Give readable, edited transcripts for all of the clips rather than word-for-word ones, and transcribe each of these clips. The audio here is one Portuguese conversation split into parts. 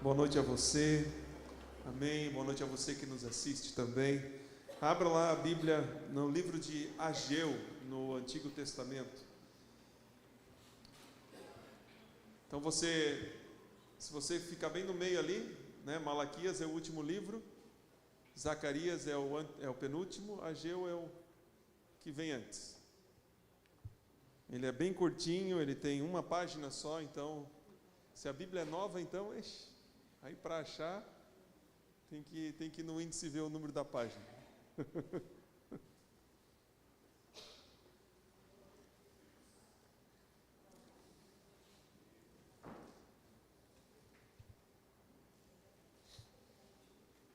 Boa noite a você, amém, boa noite a você que nos assiste também. Abra lá a Bíblia no livro de Ageu, no Antigo Testamento. Então se você ficar bem no meio ali, né, Malaquias é o último livro, Zacarias é o penúltimo, Ageu é o que vem antes. Ele é bem curtinho, ele tem uma página só, então, se a Bíblia é nova, então, aí para achar, tem que ir no índice ver o número da página.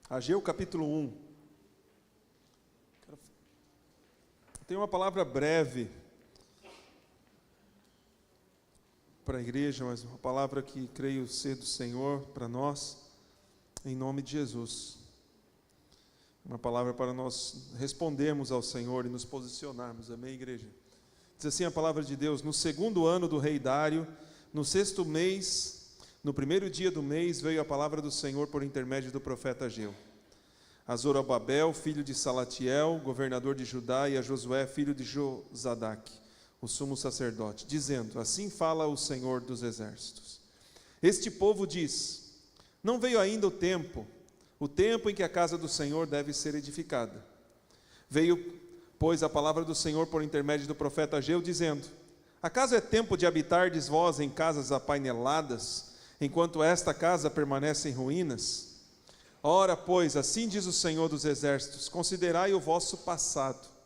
Ageu capítulo 1. Tem uma palavra breve para a igreja, mas uma palavra que creio ser do Senhor para nós, em nome de Jesus. Uma palavra para nós respondermos ao Senhor e nos posicionarmos, amém, igreja? Diz assim a palavra de Deus: no segundo ano do rei Dário, no sexto mês, no primeiro dia do mês, veio a palavra do Senhor por intermédio do profeta Ageu a Zorobabel, filho de Salatiel, governador de Judá, e a Josué, filho de Josadaque, o sumo sacerdote, dizendo: assim fala o Senhor dos exércitos. Este povo diz: não veio ainda o tempo em que a casa do Senhor deve ser edificada. Veio, pois, a palavra do Senhor por intermédio do profeta Ageu, dizendo: acaso é tempo de habitardes vós em casas apaineladas, enquanto esta casa permanece em ruínas? Ora, pois, assim diz o Senhor dos exércitos: considerai o vosso passado.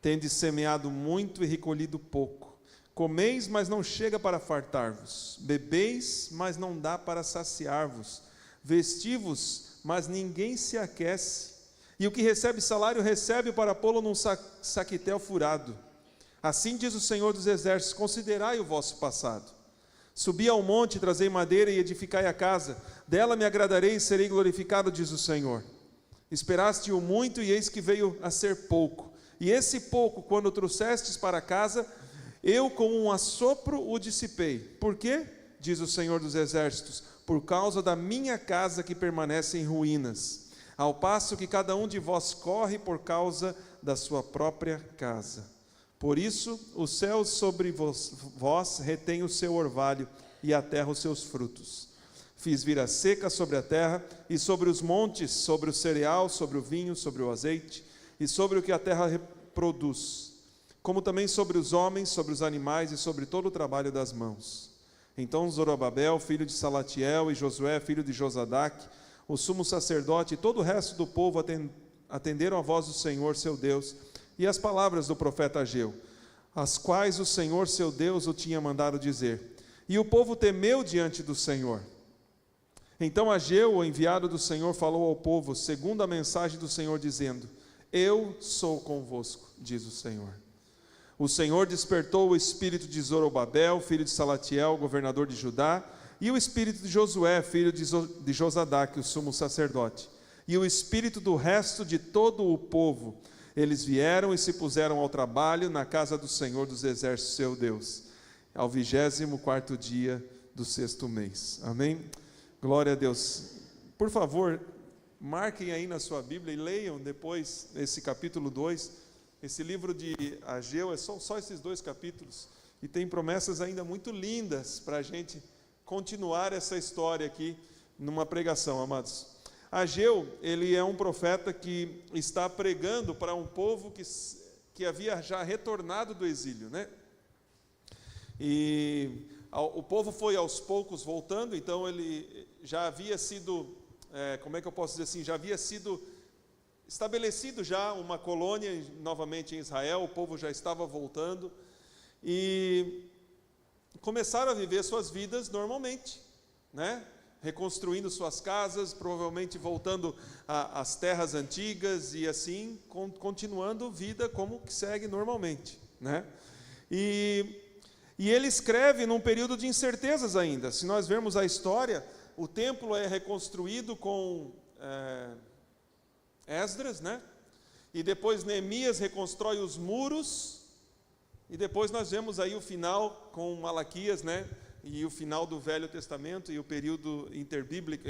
Tendes semeado muito e recolhido pouco. Comeis, mas não chega para fartar-vos. Bebeis, mas não dá para saciar-vos. Vestivos, mas ninguém se aquece. E o que recebe salário, recebe para pô-lo num saquetel furado. Assim diz o Senhor dos exércitos: considerai o vosso passado. Subi ao monte, trazei madeira e edificai a casa. Dela me agradarei e serei glorificado, diz o Senhor. Esperaste-o muito, e eis que veio a ser pouco. E esse pouco, quando o trouxestes para casa, eu com um assopro o dissipei. Por quê? Diz o Senhor dos exércitos: por causa da minha casa que permanece em ruínas, ao passo que cada um de vós corre por causa da sua própria casa. Por isso, os céus sobre vós retêm o seu orvalho, e a terra os seus frutos. Fiz vir a seca sobre a terra, e sobre os montes, sobre o cereal, sobre o vinho, sobre o azeite, e sobre o que a terra produz, como também sobre os homens, sobre os animais, e sobre todo o trabalho das mãos. Então Zorobabel, filho de Salatiel, e Josué, filho de Josadaque, o sumo sacerdote, e todo o resto do povo atenderam a voz do Senhor, seu Deus, e as palavras do profeta Ageu, as quais o Senhor seu Deus o tinha mandado dizer. E o povo temeu diante do Senhor. Então Ageu, o enviado do Senhor, falou ao povo, segundo a mensagem do Senhor, dizendo: eu sou convosco, diz o Senhor. O Senhor despertou o espírito de Zorobabel, filho de Salatiel, governador de Judá, e o espírito de Josué, filho de Josadaque, o sumo sacerdote, e o espírito do resto de todo o povo. Eles vieram e se puseram ao trabalho na casa do Senhor dos exércitos, seu Deus, ao 24º dia do sexto mês. Amém? Glória a Deus. Por favor, marquem aí na sua Bíblia e leiam depois esse capítulo 2. Esse livro de Ageu, são só esses 2 capítulos, e tem promessas ainda muito lindas para a gente continuar essa história aqui numa pregação, amados. Ageu, ele é um profeta que está pregando para um povo que havia já retornado do exílio, né? E o povo foi aos poucos voltando, então ele já havia sido, como é que eu posso dizer assim, já havia sido estabelecido já uma colônia novamente em Israel, o povo já estava voltando, e começaram a viver suas vidas normalmente, né? Reconstruindo suas casas, provavelmente voltando às terras antigas, e assim, continuando vida como que segue normalmente, né? E ele escreve num período de incertezas ainda. Se nós vermos a história, o templo é reconstruído com Esdras, né? E depois Neemias reconstrói os muros, e depois nós vemos aí o final com Malaquias, né? e o final do Velho Testamento e o período interbíblico,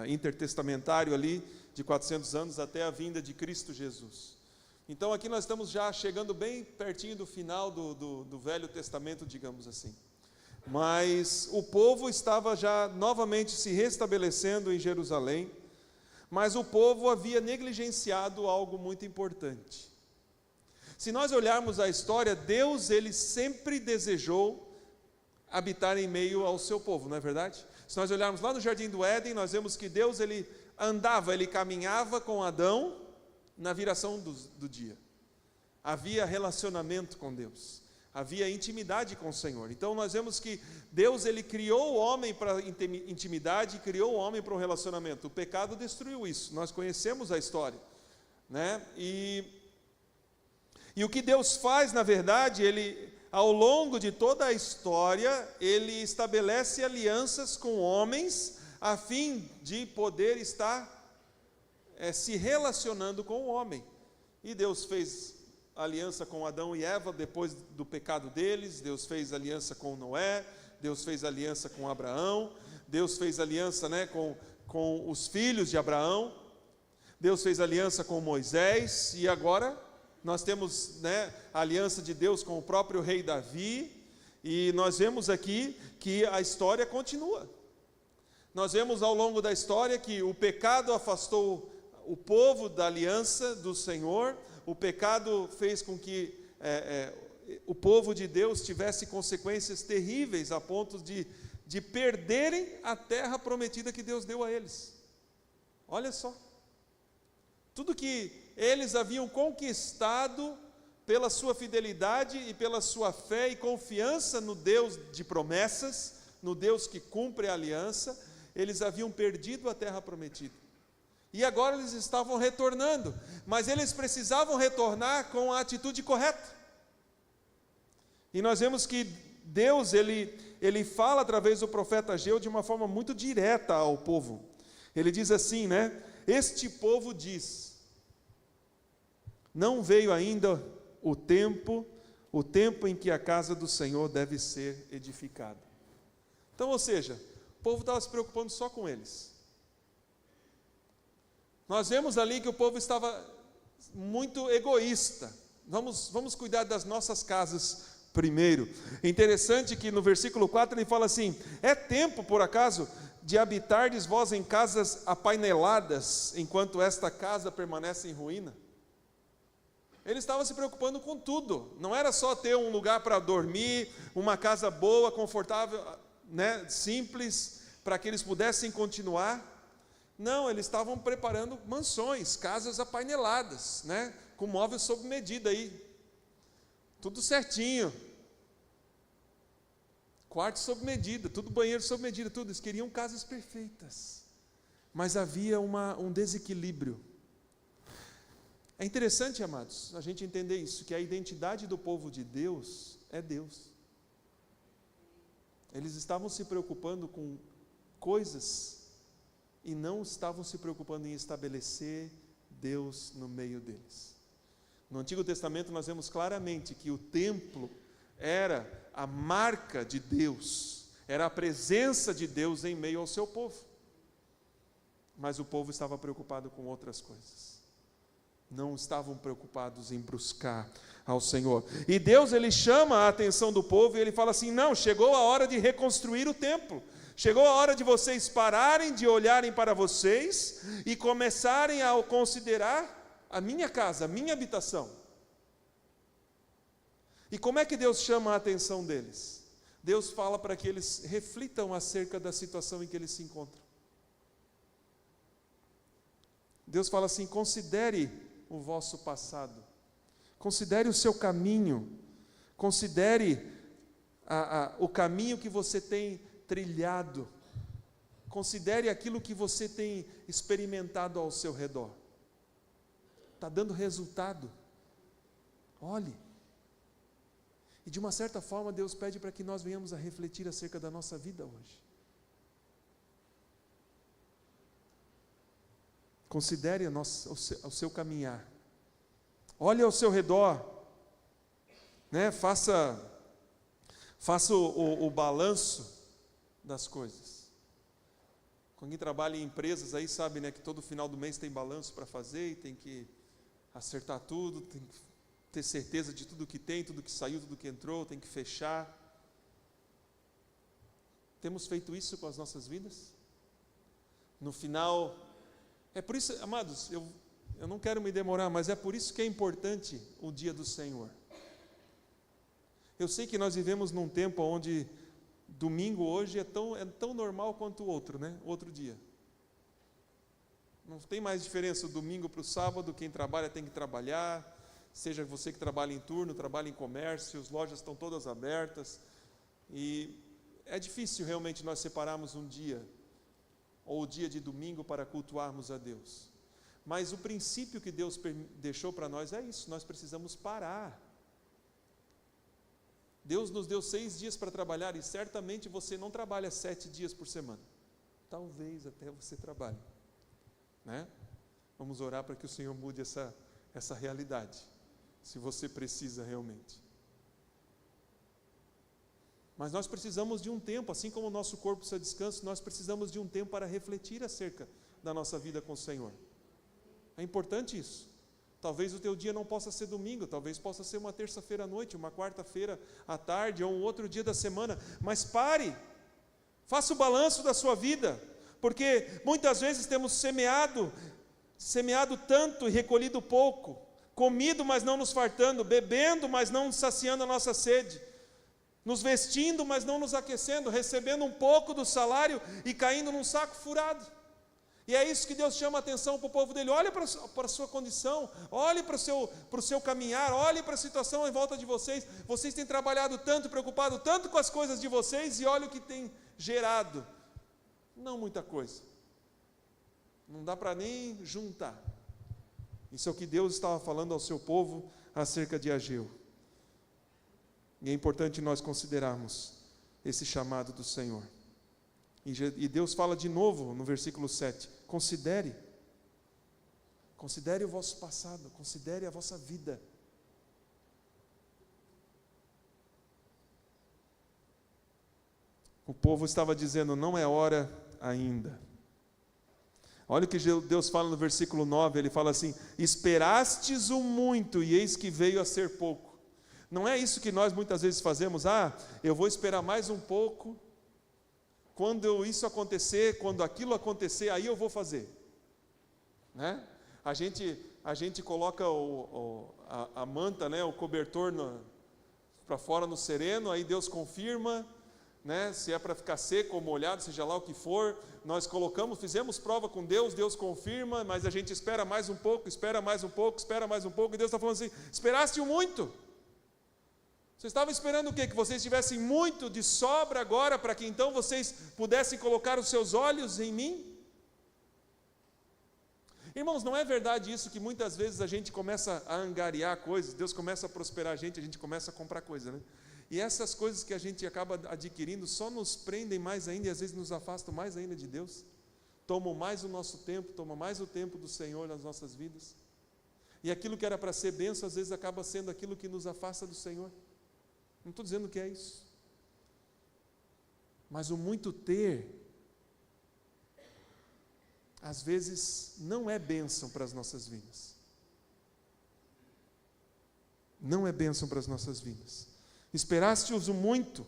intertestamentário ali, de 400 anos até a vinda de Cristo Jesus. Então aqui nós estamos já chegando bem pertinho do final do Velho Testamento, digamos assim. Mas o povo estava já novamente se restabelecendo em Jerusalém, mas o povo havia negligenciado algo muito importante. Se nós olharmos a história, Deus, ele sempre desejou habitar em meio ao seu povo, não é verdade? Se nós olharmos lá no Jardim do Éden, nós vemos que Deus, ele caminhava com Adão na viração do dia. Havia relacionamento com Deus, havia intimidade com o Senhor. Então nós vemos que Deus, ele criou o homem para intimidade, criou o homem para um relacionamento. O pecado destruiu isso, nós conhecemos a história, né? E o que Deus faz, na verdade, ele, ao longo de toda a história, ele estabelece alianças com homens, a fim de poder estar se relacionando com o homem. E Deus fez aliança com Adão e Eva depois do pecado deles, Deus fez aliança com Noé, Deus fez aliança com Abraão, Deus fez aliança, né, com os filhos de Abraão, Deus fez aliança com Moisés, e agora nós temos, né, a aliança de Deus com o próprio rei Davi, e nós vemos aqui que a história continua. Nós vemos ao longo da história que o pecado afastou o povo da aliança do Senhor, o pecado fez com que o povo de Deus tivesse consequências terríveis, a ponto de perderem a terra prometida que Deus deu a eles. Olha só, tudo que eles haviam conquistado pela sua fidelidade e pela sua fé e confiança no Deus de promessas, no Deus que cumpre a aliança, eles haviam perdido a terra prometida. E agora eles estavam retornando, mas eles precisavam retornar com a atitude correta. E nós vemos que Deus, ele fala através do profeta Ageu de uma forma muito direta ao povo. Ele diz assim, né? Este povo diz: não veio ainda o tempo em que a casa do Senhor deve ser edificada. Então, ou seja, o povo estava se preocupando só com eles. Nós vemos ali que o povo estava muito egoísta. Vamos cuidar das nossas casas primeiro. É interessante que no versículo 4 ele fala assim: é tempo, por acaso, de habitardes vós em casas apaineladas, enquanto esta casa permanece em ruína? Ele estava se preocupando com tudo. Não era só ter um lugar para dormir, uma casa boa, confortável, né, simples, para que eles pudessem continuar. Não, eles estavam preparando mansões, casas apaineladas, né, com móveis sob medida aí, tudo certinho, quarto sob medida, tudo banheiro sob medida, tudo. Eles queriam casas perfeitas, mas havia um desequilíbrio. É interessante, amados, a gente entender isso, que a identidade do povo de Deus é Deus. Eles estavam se preocupando com coisas e não estavam se preocupando em estabelecer Deus no meio deles. No Antigo Testamento nós vemos claramente que o templo era a marca de Deus, era a presença de Deus em meio ao seu povo. Mas o povo estava preocupado com outras coisas. Não estavam preocupados em buscar ao Senhor. E Deus, ele chama a atenção do povo e ele fala assim: não, chegou a hora de reconstruir o templo. Chegou a hora de vocês pararem de olharem para vocês e começarem a considerar a minha casa, a minha habitação. E como é que Deus chama a atenção deles? Deus fala para que eles reflitam acerca da situação em que eles se encontram. Deus fala assim: considere o vosso passado, considere o seu caminho, considere o caminho que você tem trilhado, considere aquilo que você tem experimentado ao seu redor. Está dando resultado? Olhe. E de uma certa forma Deus pede para que nós venhamos a refletir acerca da nossa vida hoje. Considere o seu caminhar. Olhe ao seu redor, né? Faça o balanço das coisas. Quem trabalha em empresas aí sabe, né, que todo final do mês tem balanço para fazer e tem que acertar tudo, tem que ter certeza de tudo que tem, tudo que saiu, tudo que entrou, tem que fechar. Temos feito isso com as nossas vidas? No final, é por isso, amados, eu não quero me demorar, mas é por isso que é importante o dia do Senhor. Eu sei que nós vivemos num tempo onde domingo hoje é tão normal quanto o outro, né? Outro dia. Não tem mais diferença o domingo para o sábado, quem trabalha tem que trabalhar, seja você que trabalha em turno, trabalha em comércio, as lojas estão todas abertas, e é difícil realmente nós separarmos um dia, ou o dia de domingo para cultuarmos a Deus. Mas o princípio que Deus deixou para nós é isso, nós precisamos parar. Deus nos deu 6 dias para trabalhar, e certamente você não trabalha 7 dias por semana. Talvez até você trabalhe, né? Vamos orar para que o Senhor mude essa realidade, se você precisa realmente. Mas nós precisamos de um tempo, assim como o nosso corpo precisa de descanso, nós precisamos de um tempo para refletir acerca da nossa vida com o Senhor. É importante isso. Talvez o teu dia não possa ser domingo, talvez possa ser uma terça-feira à noite, uma quarta-feira à tarde, ou um outro dia da semana, mas pare, faça o balanço da sua vida, porque muitas vezes temos semeado tanto e recolhido pouco, comido, mas não nos fartando, bebendo, mas não saciando a nossa sede, nos vestindo, mas não nos aquecendo, recebendo um pouco do salário e caindo num saco furado. E é isso que Deus chama a atenção para o povo dele. Olhe para a sua condição, olhe para o seu caminhar, olhe para a situação em volta de vocês. Vocês têm trabalhado tanto, preocupado tanto com as coisas de vocês, e olha o que tem gerado. Não muita coisa. Não dá para nem juntar. Isso é o que Deus estava falando ao seu povo acerca de Ageu. E é importante nós considerarmos esse chamado do Senhor. E Deus fala de novo no versículo 7, considere o vosso passado, considere a vossa vida. O povo estava dizendo, não é hora ainda. Olha o que Deus fala no versículo 9, ele fala assim, esperastes o muito, e eis que veio a ser pouco. Não é isso que nós muitas vezes fazemos, eu vou esperar mais um pouco, quando isso acontecer, quando aquilo acontecer, aí eu vou fazer, né? A gente coloca a manta, né, o cobertor para fora no sereno, aí Deus confirma, né, se é para ficar seco ou molhado, seja lá o que for, nós colocamos, fizemos prova com Deus, Deus confirma, mas a gente espera mais um pouco, espera mais um pouco, espera mais um pouco, e Deus está falando assim, esperaste muito. Vocês estavam esperando o quê? Que vocês tivessem muito de sobra agora, para que então vocês pudessem colocar os seus olhos em mim? Irmãos, não é verdade isso que muitas vezes a gente começa a angariar coisas, Deus começa a prosperar a gente começa a comprar coisa, né? E essas coisas que a gente acaba adquirindo só nos prendem mais ainda e às vezes nos afastam mais ainda de Deus, tomam mais o nosso tempo, tomam mais o tempo do Senhor nas nossas vidas. E aquilo que era para ser bênção, às vezes acaba sendo aquilo que nos afasta do Senhor. Não estou dizendo que é isso, mas o muito ter, às vezes, não é bênção para as nossas vidas. Não é bênção para as nossas vidas. Esperaste-os o muito,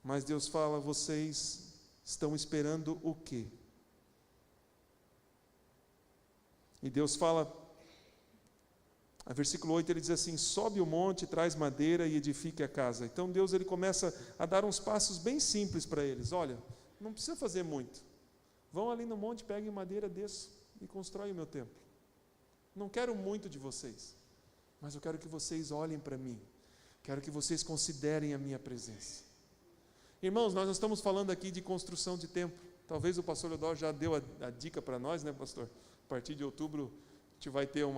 mas Deus fala, vocês estão esperando o quê? E Deus fala, a versículo 8 ele diz assim, sobe o monte, traz madeira e edifique a casa. Então Deus ele começa a dar uns passos bem simples para eles. Olha, não precisa fazer muito. Vão ali no monte, peguem madeira, desçam e constroem o meu templo. Não quero muito de vocês, mas eu quero que vocês olhem para mim. Quero que vocês considerem a minha presença. Irmãos, nós não estamos falando aqui de construção de templo. Talvez o pastor Leodoro já deu a dica para nós, né, pastor? A partir de outubro a gente vai ter um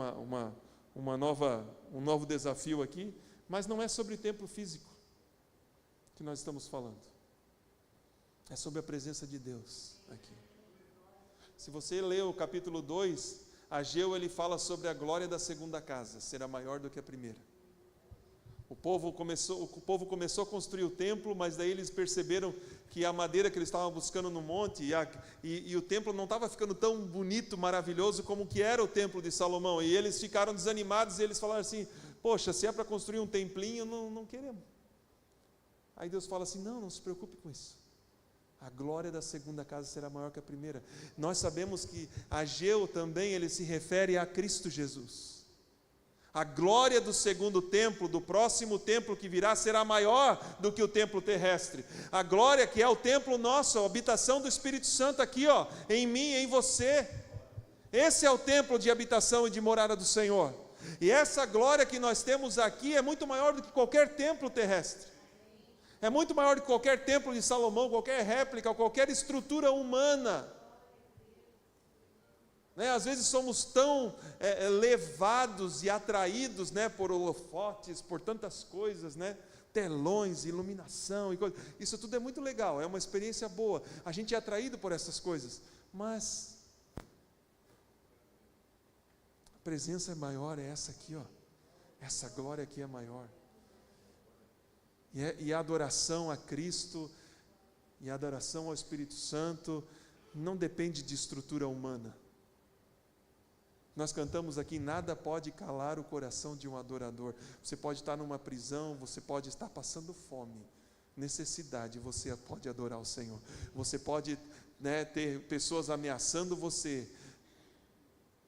novo desafio aqui, mas não é sobre templo físico que nós estamos falando. É sobre a presença de Deus aqui. Se você ler o capítulo 2, Ageu ele fala sobre a glória da segunda casa, será maior do que a primeira. O povo começou a construir o templo, mas daí eles perceberam que a madeira que eles estavam buscando no monte e o templo não estava ficando tão bonito, maravilhoso como que era o templo de Salomão. E eles ficaram desanimados e eles falaram assim: poxa, se é para construir um templinho, não queremos. Aí Deus fala assim: não se preocupe com isso. A glória da segunda casa será maior que a primeira. Nós sabemos que Ageu também, ele se refere a Cristo Jesus. A glória do segundo templo, do próximo templo que virá, será maior do que o templo terrestre. A glória que é o templo nosso, a habitação do Espírito Santo aqui, em mim, em você. Esse é o templo de habitação e de morada do Senhor. E essa glória que nós temos aqui é muito maior do que qualquer templo terrestre. É muito maior do que qualquer templo de Salomão, qualquer réplica, qualquer estrutura humana. Às vezes somos tão levados e atraídos, por holofotes, por tantas coisas, telões, iluminação e coisas. Isso tudo é muito legal, é uma experiência boa. A gente é atraído por essas coisas, mas a presença maior é essa aqui, essa glória aqui é maior. E a adoração a Cristo e a adoração ao Espírito Santo não depende de estrutura humana. Nós cantamos aqui: nada pode calar o coração de um adorador. Você pode estar numa prisão, você pode estar passando fome, necessidade, você pode adorar o Senhor. Você pode ter pessoas ameaçando você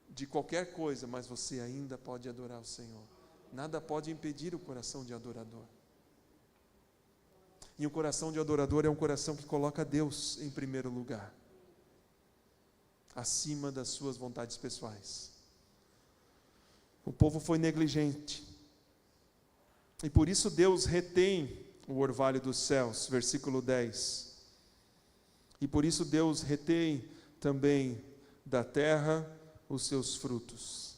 de qualquer coisa, mas você ainda pode adorar o Senhor. Nada pode impedir o coração de adorador. E o coração de adorador é um coração que coloca Deus em primeiro lugar, acima das suas vontades pessoais. O povo foi negligente, e por isso Deus retém o orvalho dos céus, versículo 10. E por isso Deus retém também da terra os seus frutos.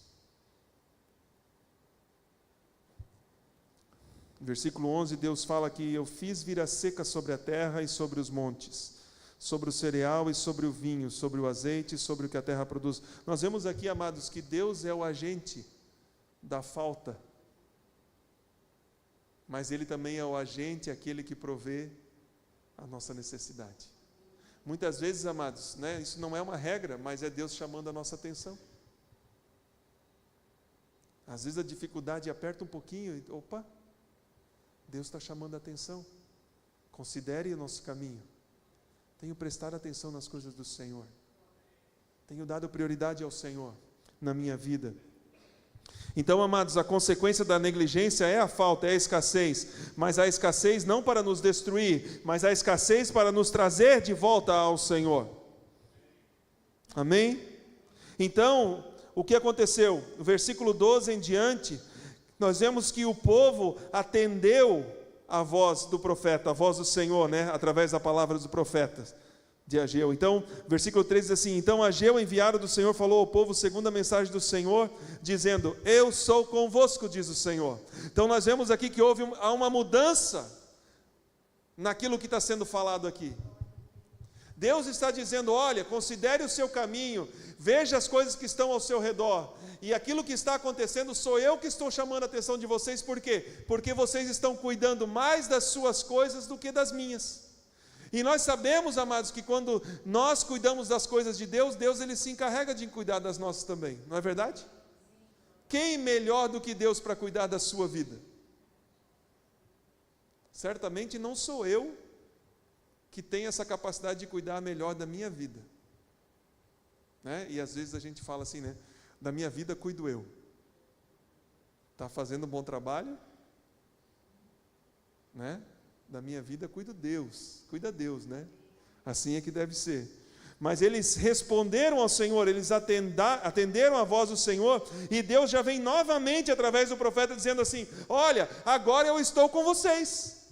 Versículo 11, Deus fala que eu fiz vir a seca sobre a terra e sobre os montes, sobre o cereal e sobre o vinho, sobre o azeite e sobre o que a terra produz. Nós vemos aqui, amados, que Deus é o agente da falta, mas Ele também é o agente, aquele que provê a nossa necessidade. Muitas vezes, amados, isso não é uma regra, mas é Deus chamando a nossa atenção. Às vezes a dificuldade aperta um pouquinho e, opa, Deus está chamando a atenção. Considere o nosso caminho. Tenho prestado atenção nas coisas do Senhor. Tenho dado prioridade ao Senhor na minha vida. Então, amados, a consequência da negligência é a falta, é a escassez. Mas a escassez não para nos destruir, mas a escassez para nos trazer de volta ao Senhor. Amém? Então, o que aconteceu? No versículo 12 em diante, nós vemos que o povo atendeu a voz do profeta, a voz do Senhor, através da palavra dos profetas de Ageu. Então, versículo 13 diz assim: então Ageu, enviado do Senhor, falou ao povo segundo a mensagem do Senhor, dizendo: eu sou convosco, diz o Senhor. Então nós vemos aqui que há uma mudança naquilo que está sendo falado aqui. Deus está dizendo: olha, considere o seu caminho, veja as coisas que estão ao seu redor, e aquilo que está acontecendo sou eu que estou chamando a atenção de vocês. Por quê? Porque vocês estão cuidando mais das suas coisas do que das minhas. E nós sabemos, amados, que quando nós cuidamos das coisas de Deus, Deus ele se encarrega de cuidar das nossas também, não é verdade? Quem melhor do que Deus para cuidar da sua vida? Certamente não sou eu que tenho essa capacidade de cuidar melhor da minha vida, E às vezes a gente fala assim, da minha vida cuido eu. Está fazendo um bom trabalho? Da minha vida cuida Deus, assim é que deve ser. Mas eles responderam ao Senhor, eles atenderam a voz do Senhor, e Deus já vem novamente através do profeta dizendo assim: olha, agora eu estou com vocês,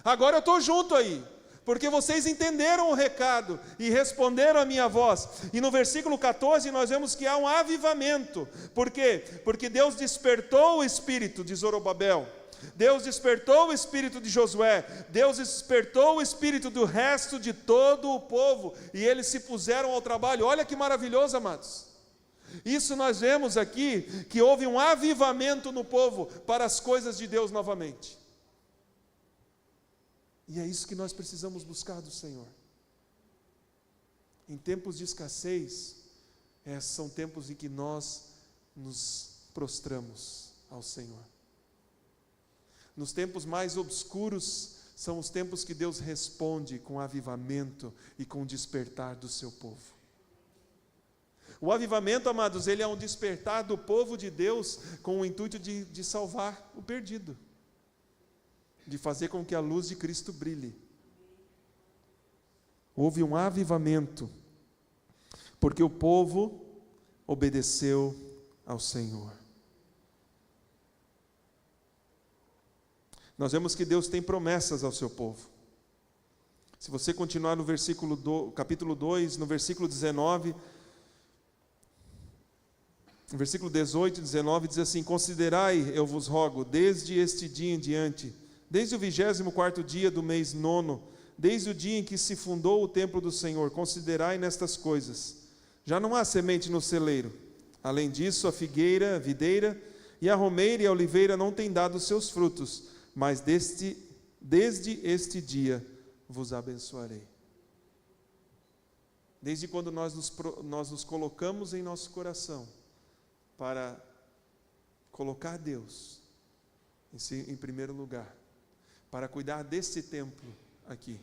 agora eu estou junto aí, porque vocês entenderam o recado e responderam a minha voz. E no versículo 14 nós vemos que há um avivamento. Por quê? Porque Deus despertou o espírito de Zorobabel, Deus despertou o espírito de Josué, Deus despertou o espírito do resto de todo o povo, e eles se puseram ao trabalho. Olha que maravilhoso, amados. Isso nós vemos aqui, que houve um avivamento no povo para as coisas de Deus novamente. E é isso que nós precisamos buscar do Senhor. Em tempos de escassez, são tempos em que nós nos prostramos ao Senhor. Nos tempos mais obscuros, são os tempos que Deus responde com avivamento e com despertar do seu povo. O avivamento, amados, ele é um despertar do povo de Deus com o intuito de salvar o perdido, de fazer com que a luz de Cristo brilhe. Houve um avivamento, porque o povo obedeceu ao Senhor. Nós vemos que Deus tem promessas ao seu povo. Se você continuar no capítulo 2, no versículo 19, no versículo 18 e 19, diz assim: considerai, eu vos rogo, desde este dia em diante, desde o 24º dia do mês 9, desde o dia em que se fundou o templo do Senhor, considerai nestas coisas. Já não há semente no celeiro. Além disso, a figueira, a videira, e a romeira e a oliveira não têm dado seus frutos, mas desde este dia vos abençoarei. Desde quando nós nos colocamos em nosso coração para colocar Deus em primeiro lugar, para cuidar desse templo aqui,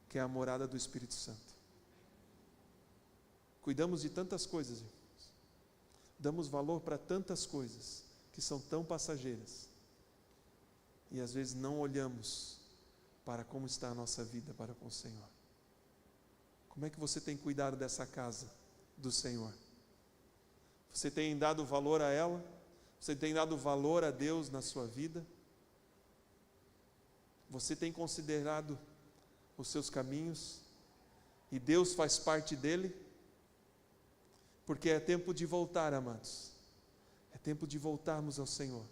que é a morada do Espírito Santo. Cuidamos de tantas coisas, irmãos. Damos valor para tantas coisas que são tão passageiras. E às vezes não olhamos para como está a nossa vida para com o Senhor. Como é que você tem cuidado dessa casa do Senhor? Você tem dado valor a ela? Você tem dado valor a Deus na sua vida? Você tem considerado os seus caminhos? E Deus faz parte dele? Porque é tempo de voltar, amados. É tempo de voltarmos ao Senhor.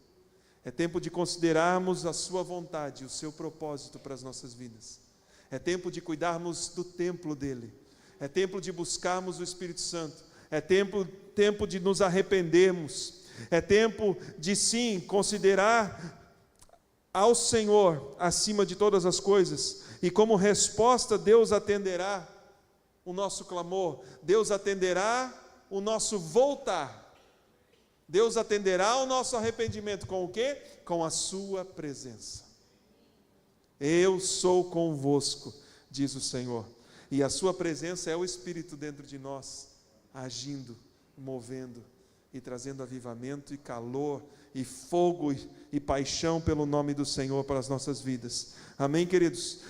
É tempo de considerarmos a sua vontade, o seu propósito para as nossas vidas. É tempo de cuidarmos do templo dele. É tempo de buscarmos o Espírito Santo. É tempo de nos arrependermos. É tempo de sim considerar ao Senhor acima de todas as coisas. E como resposta, Deus atenderá o nosso clamor. Deus atenderá o nosso voltar. Deus atenderá o nosso arrependimento com o quê? Com a sua presença. Eu sou convosco, diz o Senhor. E a sua presença é o Espírito dentro de nós, agindo, movendo e trazendo avivamento e calor e fogo e paixão pelo nome do Senhor para as nossas vidas. Amém, queridos?